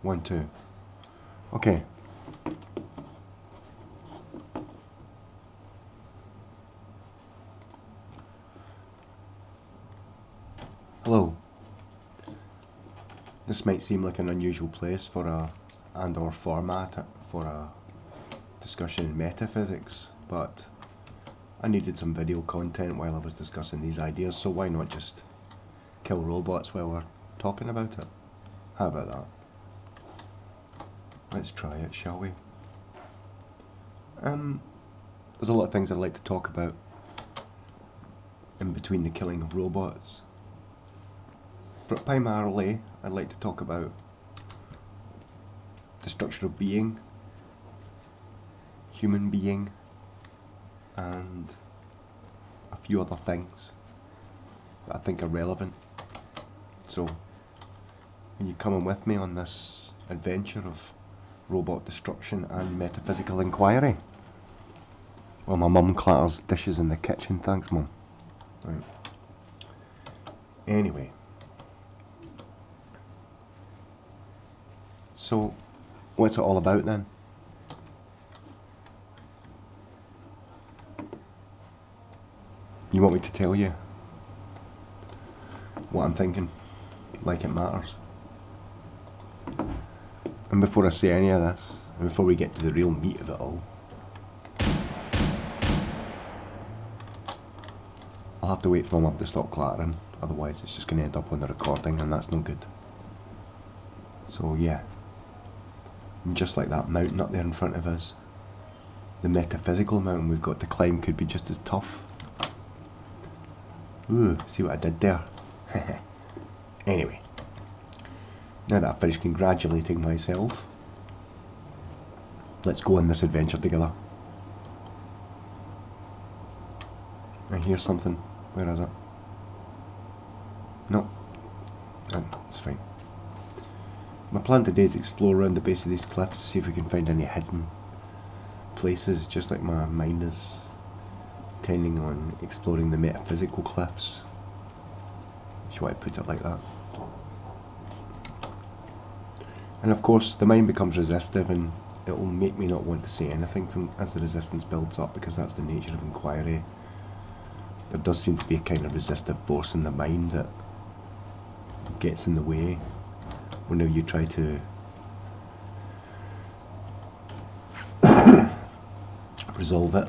1, 2. Okay. Hello. This might seem like an unusual place for or format for a discussion in metaphysics, but I needed some video content while I was discussing these ideas, so why not just kill robots while we're talking about it? How about that? Let's try it, shall we? There's a lot of things I'd like to talk about in between the killing of robots. But primarily, I'd like to talk about the structure of being, human being, and a few other things that I think are relevant. So, are you coming with me on this adventure of robot destruction and metaphysical inquiry? Well, my mum clatters dishes in the kitchen, thanks mum. Right. Anyway. So, what's it all about then? You want me to tell you what I'm thinking, like it matters? And before I say any of this, and before we get to the real meat of it all, I'll have to wait for Mum to stop clattering, otherwise it's just going to end up on the recording and that's no good. So yeah, and just like that mountain up there in front of us, the metaphysical mountain we've got to climb could be just as tough. Ooh, see what I did there? Anyway, now that I've finished congratulating myself, let's go on this adventure together. I hear something. Where is it? No. It's fine. My plan today is to explore around the base of these cliffs to see if we can find any hidden places, just like my mind is tending on exploring the metaphysical cliffs, if you want to put it like that. And of course the mind becomes resistive and it will make me not want to say anything as the resistance builds up, because that's the nature of inquiry. There does seem to be a kind of resistive force in the mind that gets in the way whenever you try to resolve it.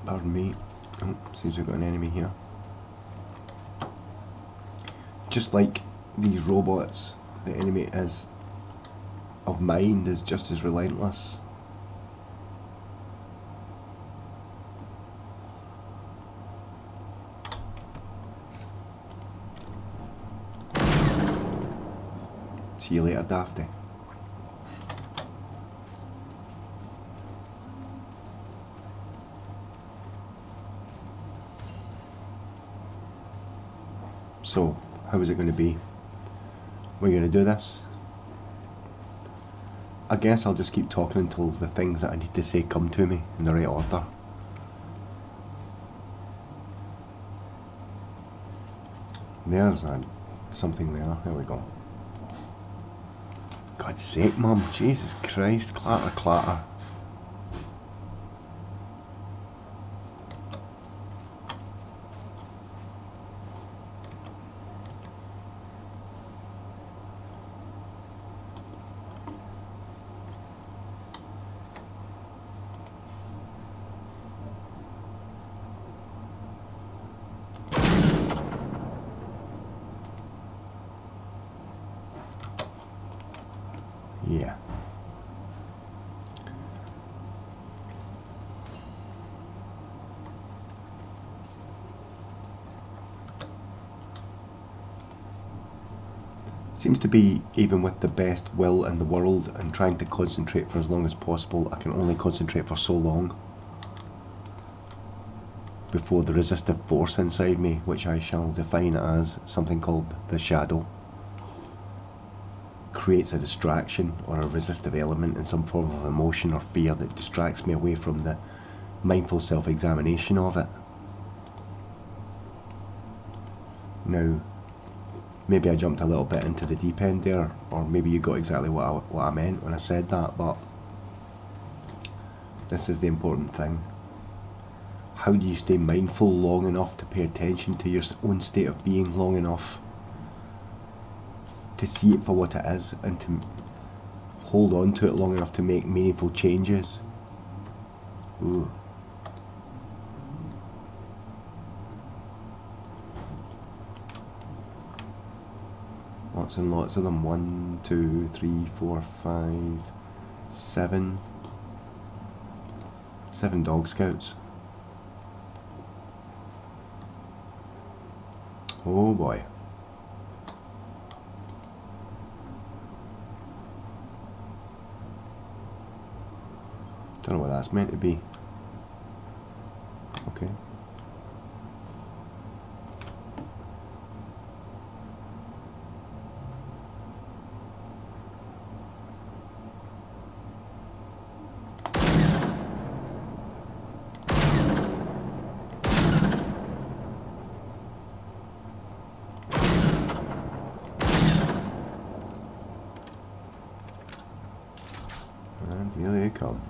Pardon me. Oh, seems we've got an enemy here. Just like these robots, the enemy of mind is just as relentless. See you later, Dafty. So, how is it going to be? We're going to do this? I guess I'll just keep talking until the things that I need to say come to me in the right order. There's something there. There we go. God's sake, Mum. Jesus Christ. Clatter, clatter. Yeah. Seems to be, even with the best will in the world and trying to concentrate for as long as possible, I can only concentrate for so long before the resistive force inside me, which I shall define as something called the shadow, creates a distraction or a resistive element in some form of emotion or fear that distracts me away from the mindful self-examination of it. Now, maybe I jumped a little bit into the deep end there, or maybe you got exactly what I meant when I said that, but this is the important thing. How do you stay mindful long enough to pay attention to your own state of being long enough to see it for what it is, and to hold on to it long enough to make meaningful changes? Ooh. Lots and lots of them. 1, 2, 3, 4, 5, 7. 7 Dog Scouts. Oh boy. Don't know what that's meant to be. Okay. And here they come.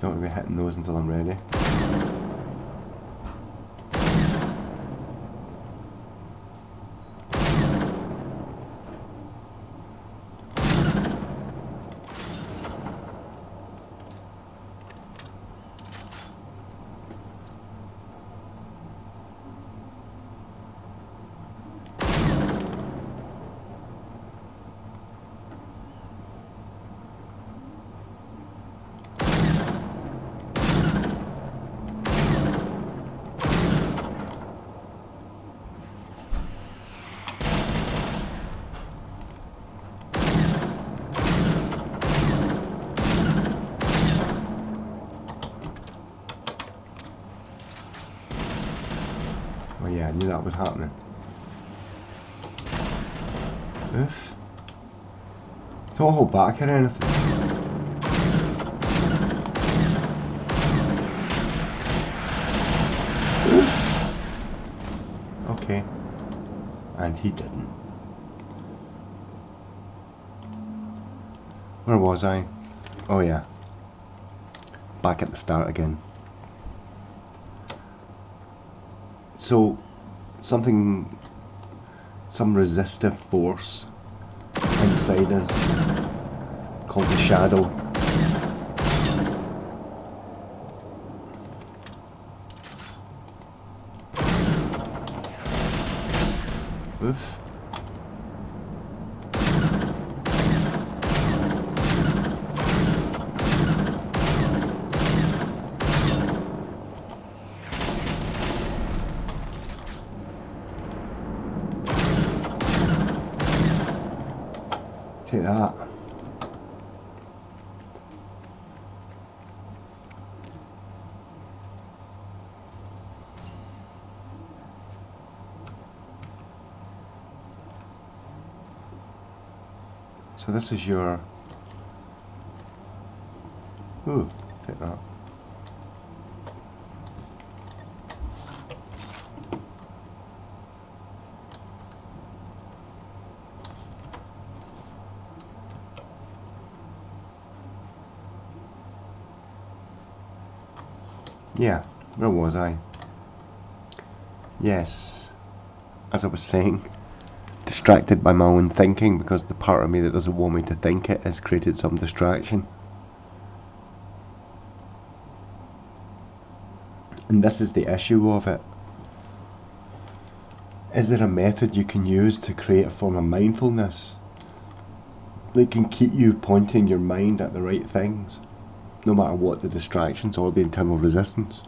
Don't want to be hitting those until I'm ready. Oh yeah, I knew that was happening. Oof. Don't hold back or anything. Oof. Okay. And he didn't. Where was I? Oh yeah. Back at the start again. So, some resistive force inside us called the shadow oof. Take that. So this is your... Ooh, take that. Yeah, where was I? Yes, as I was saying, distracted by my own thinking, because the part of me that doesn't want me to think it has created some distraction. And this is the issue of it. Is there a method you can use to create a form of mindfulness that can keep you pointing your mind at the right things, no matter what the distractions or the internal resistance?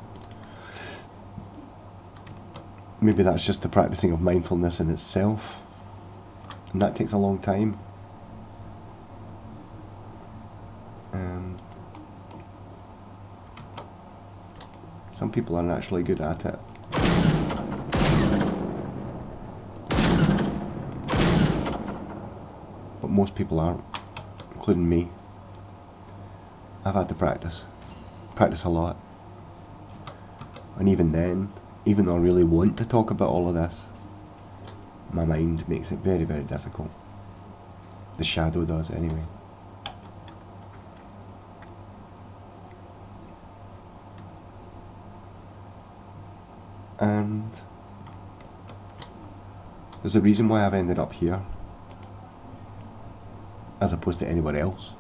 Maybe that's just the practicing of mindfulness in itself, and that takes a long time. Some people are naturally good at it. most people aren't, including me. I've had to practice a lot. And even then, even though I really want to talk about all of this, my mind makes it very, very difficult. The shadow does anyway. And there's a reason why I've ended up here, as opposed to anywhere else.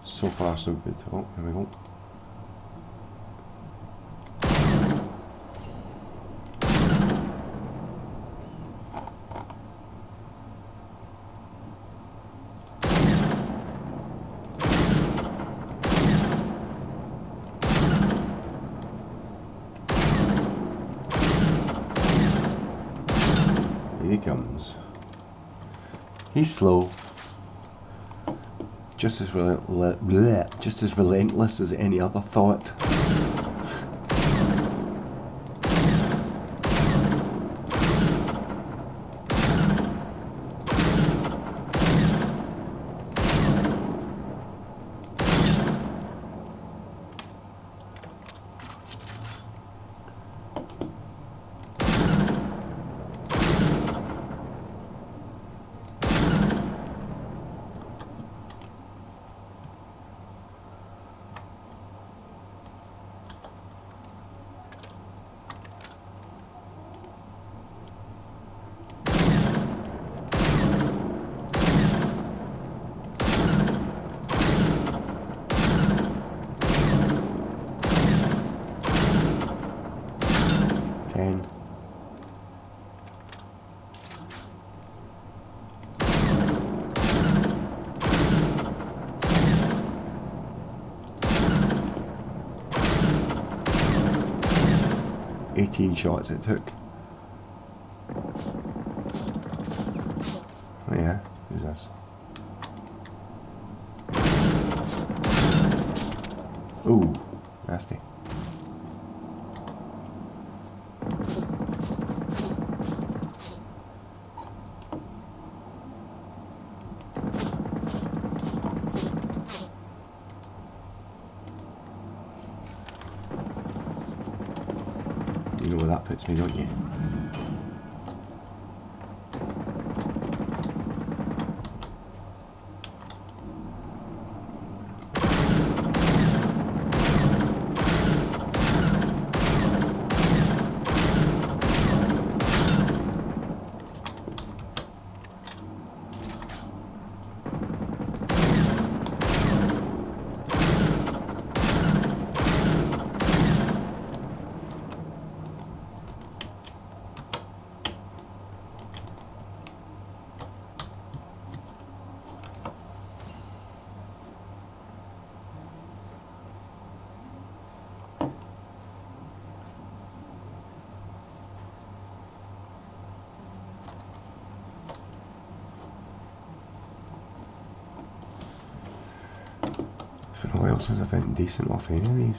So far so good. Oh, here we go. Here he comes. He's slow. Just as relentless as any other thought. Shots it took. Oh yeah, who's this? Ooh, nasty. You know where that puts me, don't you? What else has I found decent off any of these?